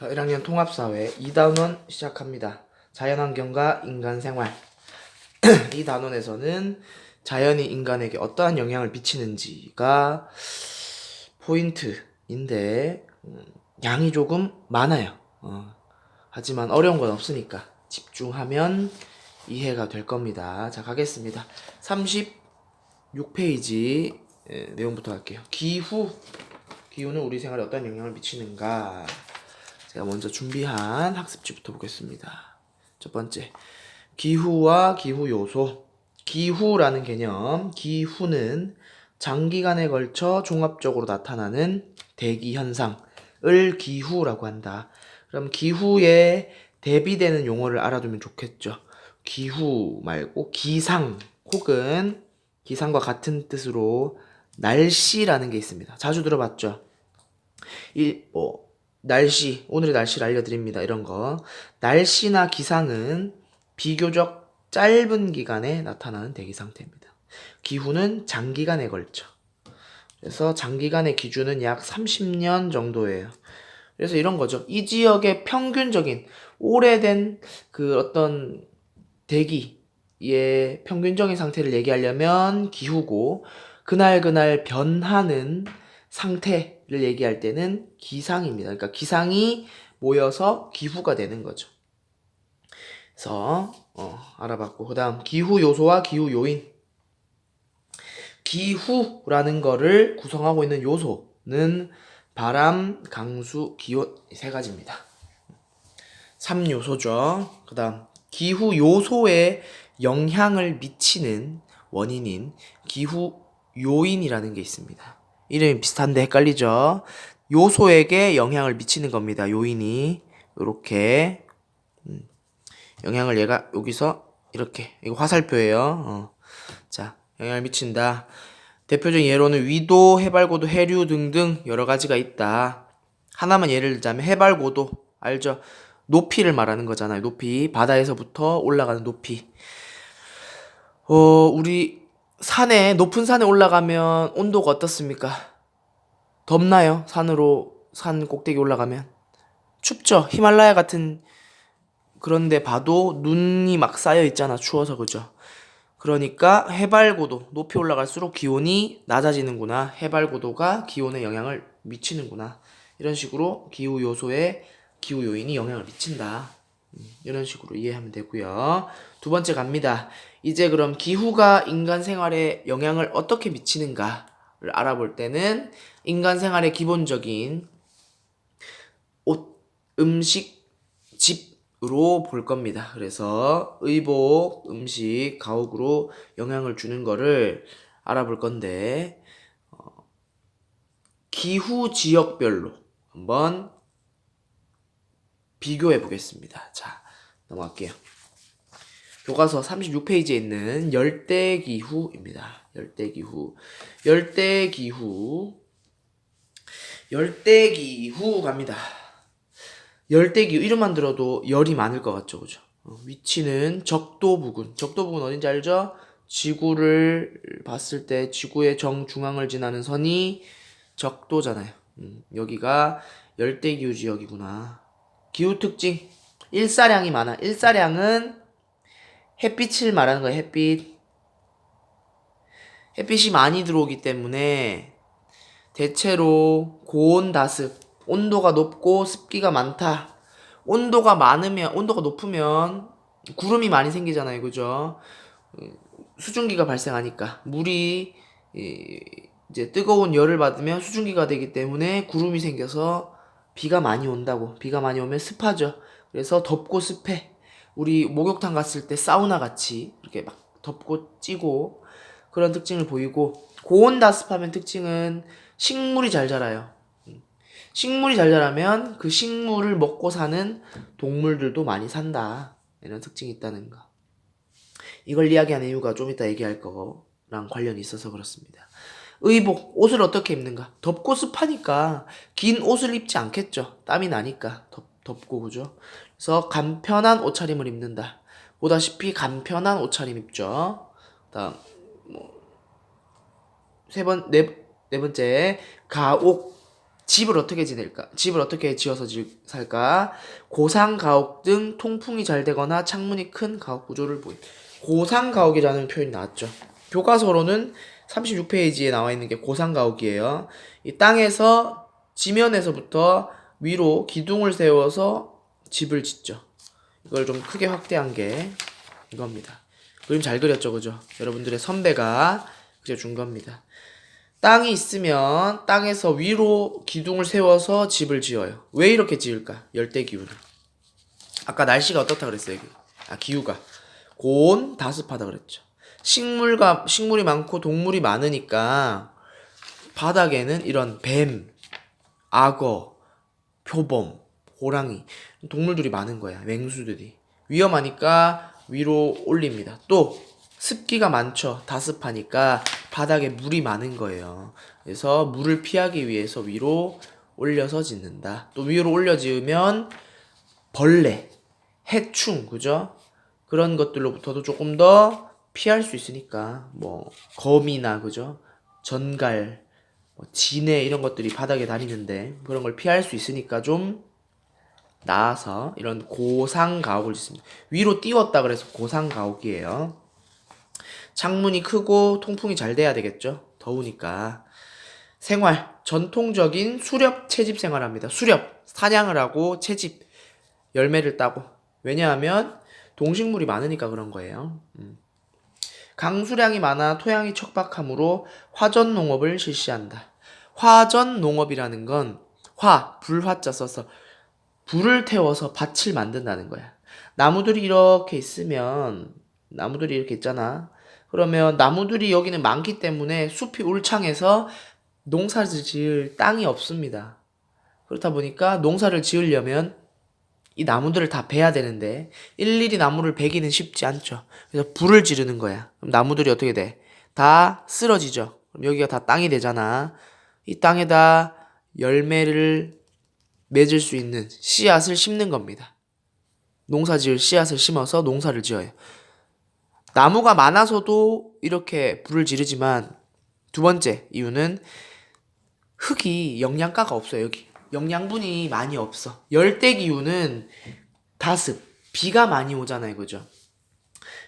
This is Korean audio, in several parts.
자, 1학년 통합사회 2단원 시작합니다. 자연환경과 인간생활. 이 단원에서는 자연이 인간에게 어떠한 영향을 미치는지가 포인트인데 양이 조금 많아요. 하지만 어려운 건 없으니까 집중하면 이해가 될 겁니다. 자, 가겠습니다. 36페이지 내용부터 할게요. 기후는 우리 생활에 어떤 영향을 미치는가? 제가 먼저 준비한 학습지부터 보겠습니다. 첫 번째, 기후와 기후 요소. 기후라는 개념, 기후는 장기간에 걸쳐 종합적으로 나타나는 대기 현상을 기후라고 한다. 그럼 기후에 대비되는 용어를 알아두면 좋겠죠. 기후 말고 기상 혹은 기상과 같은 뜻으로 날씨라는 게 있습니다. 자주 들어봤죠? 날씨, 오늘의 날씨를 알려드립니다. 이런 거. 날씨나 기상은 비교적 짧은 기간에 나타나는 대기 상태입니다. 기후는 장기간에 걸쳐. 그래서 장기간의 기준은 약 30년 정도예요. 그래서 이런 거죠. 이 지역의 평균적인 오래된 그 어떤 대기의 평균적인 상태를 얘기하려면 기후고, 그날 변하는 상태를 얘기할 때는 기상입니다. 그러니까 기상이 모여서 기후가 되는 거죠. 그래서 알아봤고, 그 다음 기후 요소와 기후 요인. 기후라는 거를 구성하고 있는 요소는 바람, 강수, 기온 세 가지입니다. 3요소죠. 그 다음 기후 요소에 영향을 미치는 원인인 기후 요인이라는 게 있습니다. 이름이 비슷한데 헷갈리죠? 요소에게 영향을 미치는 겁니다. 요인이 이렇게 영향을 얘가 여기서 이렇게, 이거 화살표예요. 자, 영향을 미친다. 대표적인 예로는 위도, 해발고도, 해류 등등 여러 가지가 있다. 하나만 예를 들자면 해발고도 알죠? 높이를 말하는 거잖아요. 높이, 바다에서부터 올라가는 높이. 우리 높은 산에 올라가면 온도가 어떻습니까? 덥나요? 산 꼭대기 올라가면 춥죠. 히말라야 같은 그런데 봐도 눈이 막 쌓여 있잖아. 추워서. 그죠? 그러니까 해발고도, 높이 올라갈수록 기온이 낮아지는구나. 해발고도가 기온에 영향을 미치는구나. 이런 식으로 기후 요소에 기후 요인이 영향을 미친다. 이런 식으로 이해하면 되고요. 두 번째 갑니다. 이제 그럼 기후가 인간 생활에 영향을 어떻게 미치는가를 알아볼 때는 인간 생활의 기본적인 옷, 음식, 집으로 볼 겁니다. 그래서 의복, 음식, 가옥으로 영향을 주는 거를 알아볼 건데, 기후 지역별로 한번 비교해 보겠습니다. 자, 넘어갈게요. 교과서 36페이지에 있는 열대기후입니다. 열대기후 갑니다. 열대기후 이름만 들어도 열이 많을 것 같죠, 그죠? 위치는 적도부근. 적도부근 어딘지 알죠? 지구를 봤을 때 지구의 정중앙을 지나는 선이 적도잖아요. 여기가 열대기후 지역이구나. 기후 특징. 일사량이 많아. 일사량은 햇빛을 말하는 거예요. 햇빛이 많이 들어오기 때문에 대체로 고온 다습, 온도가 높고 습기가 많다. 온도가 높으면 구름이 많이 생기잖아요. 그죠? 수증기가 발생하니까 물이 이제 뜨거운 열을 받으면 수증기가 되기 때문에 구름이 생겨서 비가 많이 온다고. 비가 많이 오면 습하죠. 그래서 덥고 습해. 우리 목욕탕 갔을 때 사우나 같이 이렇게 막 덥고 찌고 그런 특징을 보이고, 고온다습하면 특징은 식물이 잘 자라요. 식물이 잘 자라면 그 식물을 먹고 사는 동물들도 많이 산다. 이런 특징이 있다는 거. 이걸 이야기하는 이유가 좀 이따 얘기할 거랑 관련이 있어서 그렇습니다. 의복, 옷을 어떻게 입는가? 덥고 습하니까 긴 옷을 입지 않겠죠. 땀이 나니까 덥고. 그죠? 그래서 간편한 옷차림을 입는다. 보다시피 간편한 옷차림 입죠. 다음 네 번째, 가옥, 집을 어떻게 지낼까? 집을 어떻게 지어서 살까? 고상 가옥 등 통풍이 잘 되거나 창문이 큰 가옥 구조를 보인. 고상 가옥이라는 표현이 나왔죠. 교과서로는 36페이지에 나와 있는 게 고상 가옥이에요. 이 땅에서 지면에서부터 위로 기둥을 세워서 집을 짓죠. 이걸 좀 크게 확대한 게 이겁니다. 그림 잘 그렸죠, 그죠? 여러분들의 선배가 그려준 겁니다. 땅이 있으면 땅에서 위로 기둥을 세워서 집을 지어요. 왜 이렇게 지을까? 열대기후는. 아까 날씨가 어떻다 그랬어요? 기후가. 고온, 다습하다 그랬죠. 식물이 많고 동물이 많으니까 바닥에는 이런 뱀, 악어, 표범, 호랑이, 동물들이 많은 거야. 맹수들이. 위험하니까 위로 올립니다. 또 습기가 많죠. 다습하니까 바닥에 물이 많은 거예요. 그래서 물을 피하기 위해서 위로 올려서 짓는다. 또 위로 올려 지으면 벌레, 해충, 그죠? 그런 것들로부터도 조금 더 피할 수 있으니까 뭐 거미나 그죠? 전갈, 지네 이런 것들이 바닥에 다니는데 그런 걸 피할 수 있으니까 좀 나아서 이런 고상 가옥을 짓습니다. 위로 띄웠다 그래서 고상 가옥이에요. 창문이 크고 통풍이 잘 돼야 되겠죠. 더우니까. 생활, 전통적인 수렵 채집 생활합니다. 수렵, 사냥을 하고 채집, 열매를 따고. 왜냐하면 동식물이 많으니까 그런 거예요. 강수량이 많아 토양이 척박하므로 화전 농업을 실시한다. 화전 농업이라는 건 불화자 써서 불을 태워서 밭을 만든다는 거야. 나무들이 이렇게 있으면 나무들이 이렇게 있잖아. 그러면 나무들이 여기는 많기 때문에 숲이 울창해서 농사를 지을 땅이 없습니다. 그렇다 보니까 농사를 지으려면 이 나무들을 다 베야 되는데 일일이 나무를 베기는 쉽지 않죠. 그래서 불을 지르는 거야. 그럼 나무들이 어떻게 돼? 다 쓰러지죠. 그럼 여기가 다 땅이 되잖아. 이 땅에다 열매를 맺을 수 있는 씨앗을 심는 겁니다. 농사 지을 씨앗을 심어서 농사를 지어요. 나무가 많아서도 이렇게 불을 지르지만 두 번째 이유는 흙이 영양가가 없어요. 여기 영양분이 많이 없어. 열대기후는 다습, 비가 많이 오잖아요, 그죠?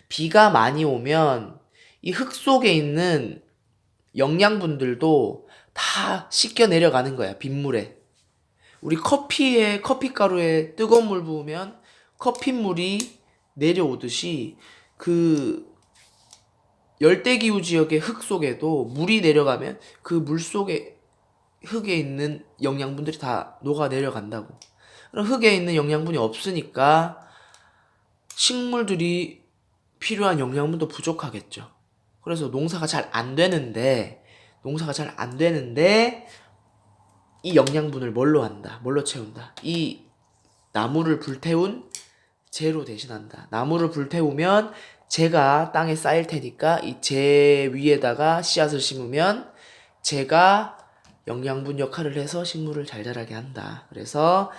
비가 많이 오면 이 흙 속에 있는 영양분들도 다 씻겨 내려가는 거야, 빗물에. 우리 커피가루에 뜨거운 물 부으면 커피물이 내려오듯이 그 열대기후 지역의 흙 속에도 물이 내려가면 그 물 속에 흙에 있는 영양분들이 다 녹아 내려간다고. 그럼 흙에 있는 영양분이 없으니까 식물들이 필요한 영양분도 부족하겠죠. 그래서 농사가 잘 안 되는데 이 영양분을 뭘로 한다? 뭘로 채운다? 이 나무를 불태운 재로 대신한다. 나무를 불태우면 재가 땅에 쌓일 테니까 이 재 위에다가 씨앗을 심으면 재가 영양분 역할을 해서 식물을 잘 자라게 한다. 그래서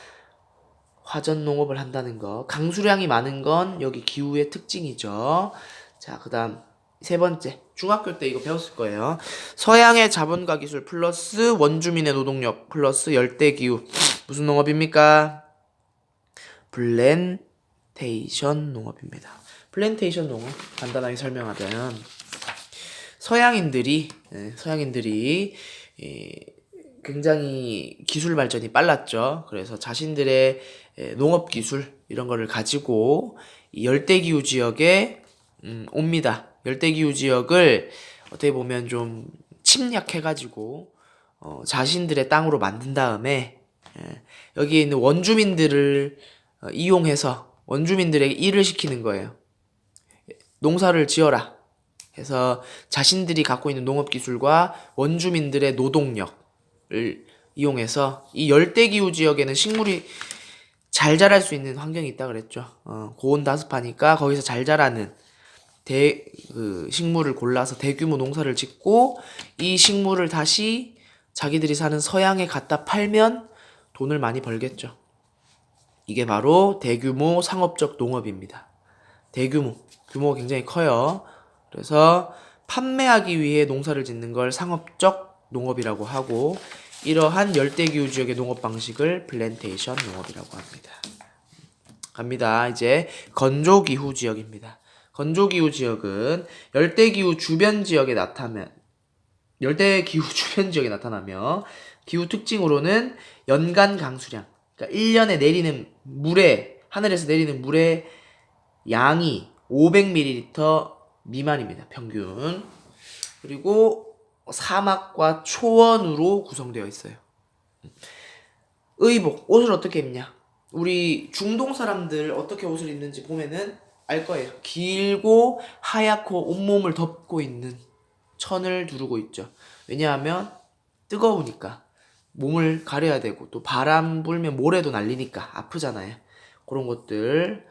화전 농업을 한다는 거. 강수량이 많은 건 여기 기후의 특징이죠. 자, 그 다음 세 번째. 중학교 때 이거 배웠을 거예요. 서양의 자본과 기술 플러스 원주민의 노동력 플러스 열대기후. 무슨 농업입니까? 플랜테이션 농업입니다. 플랜테이션 농업 간단하게 설명하자면 서양인들이 굉장히 기술 발전이 빨랐죠. 그래서 자신들의 농업 기술 이런 거를 가지고 이 열대기후 지역에 옵니다. 열대기후 지역을 어떻게 보면 좀 침략해가지고 자신들의 땅으로 만든 다음에 여기에 있는 원주민들을 이용해서 원주민들에게 일을 시키는 거예요. 농사를 지어라 해서 자신들이 갖고 있는 농업 기술과 원주민들의 노동력을 이용해서 이 열대기후 지역에는 식물이 잘 자랄 수 있는 환경이 있다 그랬죠. 고온 다습하니까 거기서 잘 자라는 식물을 골라서 대규모 농사를 짓고 이 식물을 다시 자기들이 사는 서양에 갖다 팔면 돈을 많이 벌겠죠. 이게 바로 대규모 상업적 농업입니다. 규모가 굉장히 커요. 그래서 판매하기 위해 농사를 짓는 걸 상업적 농업이라고 하고 이러한 열대기후 지역의 농업 방식을 플랜테이션 농업이라고 합니다. 갑니다. 이제 건조기후 지역입니다. 건조기후 지역은 열대기후 주변 지역에 나타나며 기후 특징으로는 연간 강수량, 그러니까 1년에 하늘에서 내리는 물의 양이 500ml 미만입니다. 평균. 그리고 사막과 초원으로 구성되어 있어요. 의복, 옷을 어떻게 입냐? 우리 중동 사람들 어떻게 옷을 입는지 보면은 알 거예요. 길고 하얗고 온몸을 덮고 있는 천을 두르고 있죠. 왜냐하면 뜨거우니까 몸을 가려야 되고 또 바람 불면 모래도 날리니까 아프잖아요. 그런 것들.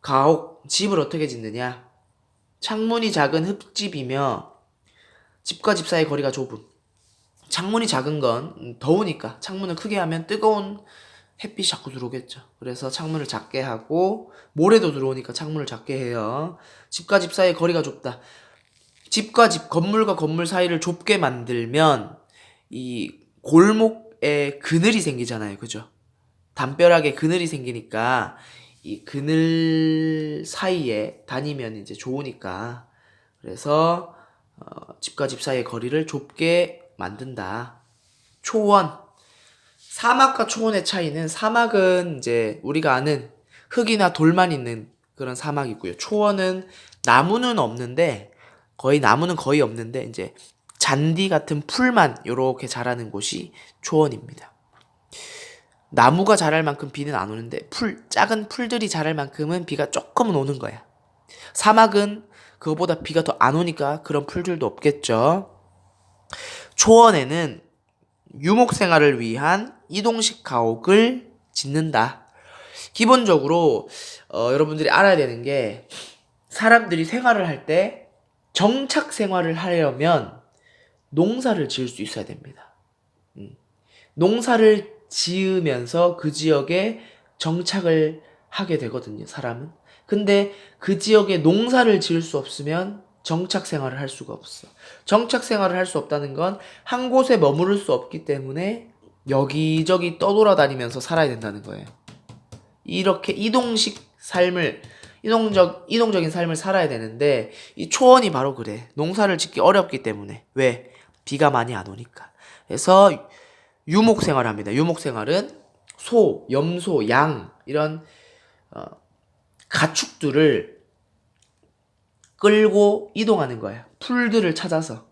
가옥, 집을 어떻게 짓느냐? 창문이 작은 흙집이며 집과 집 사이 거리가 좁은. 창문이 작은 건 더우니까 창문을 크게 하면 뜨거운 햇빛이 자꾸 들어오겠죠. 그래서 창문을 작게 하고 모래도 들어오니까 창문을 작게 해요. 집과 집 사이 거리가 좁다. 집과 집, 건물과 건물 사이를 좁게 만들면 이 골목에 그늘이 생기잖아요. 그죠? 담벼락에 그늘이 생기니까 이 그늘 사이에 다니면 이제 좋으니까 그래서 집과 집 사이의 거리를 좁게 만든다. 초원. 사막과 초원의 차이는 사막은 이제 우리가 아는 흙이나 돌만 있는 그런 사막이고요. 초원은 나무는 거의 없는데 이제 잔디 같은 풀만 요렇게 자라는 곳이 초원입니다. 나무가 자랄 만큼 비는 안 오는데 작은 풀들이 자랄 만큼은 비가 조금은 오는 거야. 사막은 그거보다 비가 더 안 오니까 그런 풀들도 없겠죠. 초원에는 유목 생활을 위한 이동식 가옥을 짓는다. 기본적으로 여러분들이 알아야 되는 게 사람들이 생활을 할 때 정착 생활을 하려면 농사를 지을 수 있어야 됩니다. 농사를 지으면서 그 지역에 정착을 하게 되거든요, 사람은. 근데 그 지역에 농사를 지을 수 없으면 정착 생활을 할 수가 없어. 정착 생활을 할 수 없다는 건 한 곳에 머무를 수 없기 때문에 여기저기 떠돌아다니면서 살아야 된다는 거예요. 이렇게 이동적인 삶을 살아야 되는데 이 초원이 바로 그래. 농사를 짓기 어렵기 때문에. 왜? 비가 많이 안 오니까. 그래서 유목 생활을 합니다. 유목 생활은 소, 염소, 양 이런 가축들을 끌고 이동하는 거예요. 풀들을 찾아서.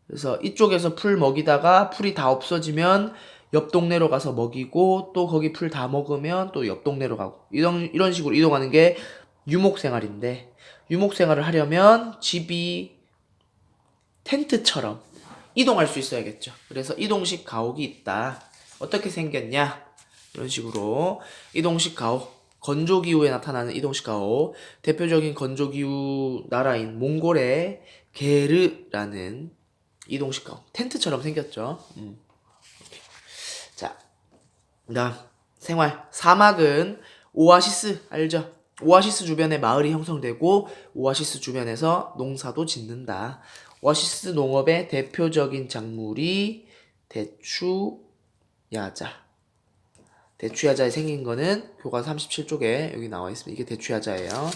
그래서 이쪽에서 풀 먹이다가 풀이 다 없어지면 옆 동네로 가서 먹이고 또 거기 풀 다 먹으면 또 옆 동네로 가고 이런 식으로 이동하는 게 유목 생활인데 유목 생활을 하려면 집이 텐트처럼 이동할 수 있어야겠죠. 그래서 이동식 가옥이 있다. 어떻게 생겼냐? 이런 식으로 이동식 가옥. 건조기후에 나타나는 이동식 가옥. 대표적인 건조기후 나라인 몽골의 게르라는 이동식 가옥. 텐트처럼 생겼죠. 자, 그다음 생활. 사막은 오아시스 알죠? 오아시스 주변에 마을이 형성되고 오아시스 주변에서 농사도 짓는다. 오아시스 농업의 대표적인 작물이 대추야자. 대추야자에 생긴 거는 교과 37쪽에 여기 나와 있습니다. 이게 대추야자예요.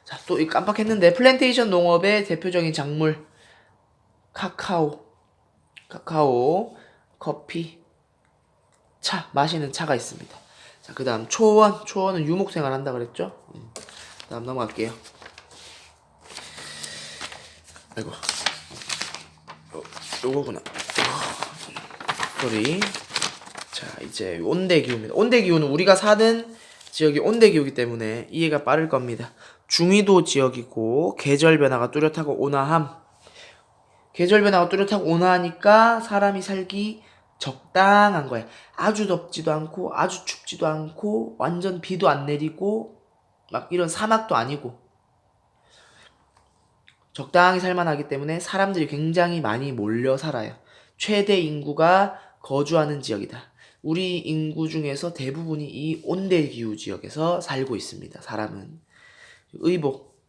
자, 또 깜빡했는데 플랜테이션 농업의 대표적인 작물 카카오, 커피, 차, 마시는 차가 있습니다. 자, 그 다음 초원은 유목 생활 한다 그랬죠? 다음 넘어갈게요. 아이고, 요거구나. 소리. 자, 이제 온대기후입니다. 온대기후는 우리가 사는 지역이 온대기후이기 때문에 이해가 빠를 겁니다. 중위도 지역이고 계절 변화가 뚜렷하고 온화함. 계절 변화가 뚜렷하고 온화하니까 사람이 살기 적당한 거야. 아주 덥지도 않고 아주 춥지도 않고 완전 비도 안 내리고 막 이런 사막도 아니고 적당히 살만하기 때문에 사람들이 굉장히 많이 몰려 살아요. 최대 인구가 거주하는 지역이다. 우리 인구 중에서 대부분이 이 온대기후 지역에서 살고 있습니다. 사람은. 의복.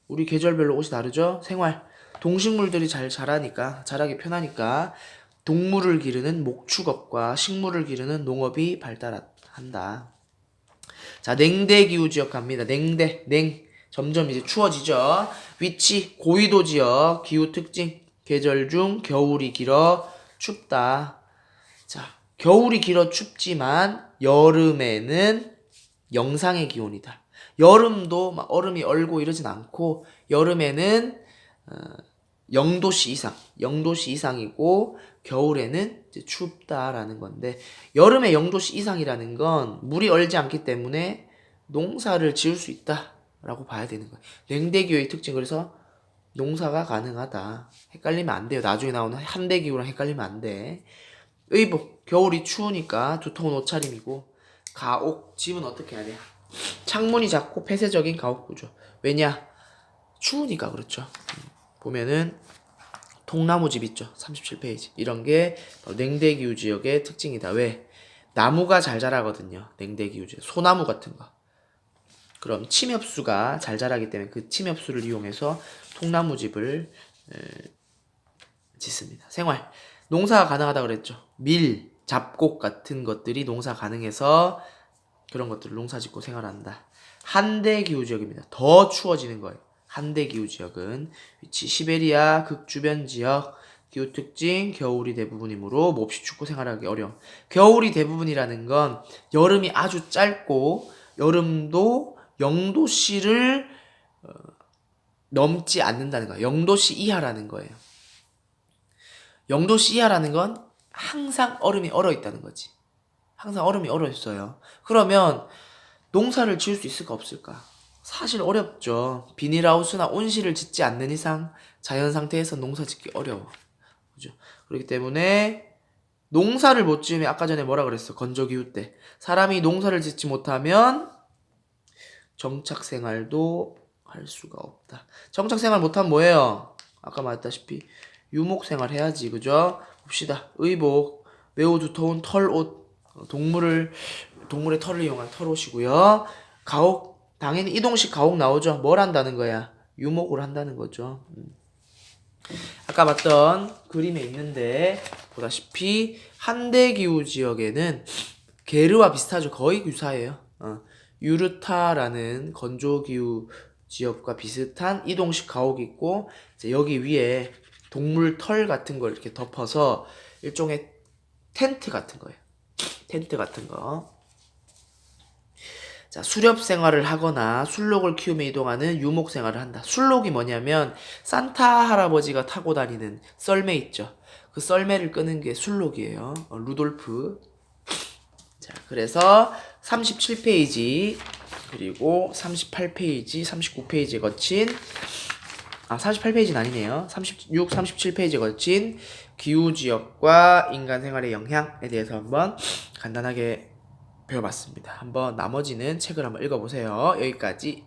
우리 계절별로 옷이 다르죠? 생활. 동식물들이 잘 자라기 편하니까 동물을 기르는 목축업과 식물을 기르는 농업이 발달한다. 자, 냉대기후 지역 갑니다. 냉. 점점 이제 추워지죠. 위치, 고위도 지역, 기후 특징, 계절 중 겨울이 길어 춥다. 자, 겨울이 길어 춥지만 여름에는 영상의 기온이다. 여름도 막 얼음이 얼고 이러진 않고 여름에는 0도씨 이상이고 겨울에는 이제 춥다라는 건데 여름에 0도씨 이상이라는 건 물이 얼지 않기 때문에 농사를 지을 수 있다라고 봐야 되는 거예요. 냉대기후의 특징 그래서 농사가 가능하다. 헷갈리면 안 돼요. 나중에 나오는 한대기후랑 헷갈리면 안 돼. 의복 겨울이 추우니까 두터운 옷차림이고 가옥 집은 어떻게 해야 돼? 창문이 작고 폐쇄적인 가옥 구조. 왜냐? 추우니까 그렇죠. 보면은 통나무 집 있죠. 37페이지. 이런 게 냉대기후 지역의 특징이다. 왜? 나무가 잘 자라거든요. 냉대기후 지역. 소나무 같은 거. 그럼 침엽수가 잘 자라기 때문에 그 침엽수를 이용해서 통나무 집을 짓습니다. 생활. 농사가 가능하다 그랬죠. 밀, 잡곡 같은 것들이 농사 가능해서 그런 것들을 농사 짓고 생활한다. 한대기후 지역입니다. 더 추워지는 거예요. 한대기후 지역은 위치 시베리아 극주변 지역 기후 특징 겨울이 대부분이므로 몹시 춥고 생활하기 어려움. 겨울이 대부분이라는 건 여름이 아주 짧고 여름도 0도씨를 넘지 않는다는 거예요. 0도씨 이하라는 거예요. 0도씨 이하라는 건 항상 얼음이 얼어 있다는 거지. 항상 얼음이 얼어 있어요. 그러면 농사를 지을 수 있을까 없을까? 사실 어렵죠. 비닐하우스나 온실을 짓지 않는 이상 자연 상태에서 농사 짓기 어려워. 그죠? 그렇기 때문에 농사를 못 지으면 아까 전에 뭐라 그랬어? 건조기후 때. 사람이 농사를 짓지 못하면 정착생활도 할 수가 없다. 정착생활 못하면 뭐예요? 아까 말했다시피 유목생활 해야지. 그죠? 봅시다. 의복, 매우 두터운 털옷, 동물의 털을 이용한 털옷이고요. 가옥, 당연히 이동식 가옥 나오죠. 뭘 한다는 거야? 유목을 한다는 거죠. 아까 봤던 그림에 있는데 보다시피 한대기후 지역에는 게르와 비슷하죠. 거의 유사해요. 유르타라는 건조기후 지역과 비슷한 이동식 가옥이 있고 이제 여기 위에 동물 털 같은 걸 이렇게 덮어서 일종의 텐트 같은 거예요. 텐트 같은 거. 자, 수렵 생활을 하거나 술록을 키우며 이동하는 유목 생활을 한다. 술록이 뭐냐면 산타 할아버지가 타고 다니는 썰매 있죠. 그 썰매를 끄는 게 술록이에요. 루돌프. 자, 그래서 37페이지 그리고 38페이지, 39페이지에 거친 38페이지는 아니네요. 36, 37페이지에 거친 기후지역과 인간생활의 영향에 대해서 한번 간단하게 배워봤습니다. 한번 나머지는 책을 한번 읽어보세요. 여기까지.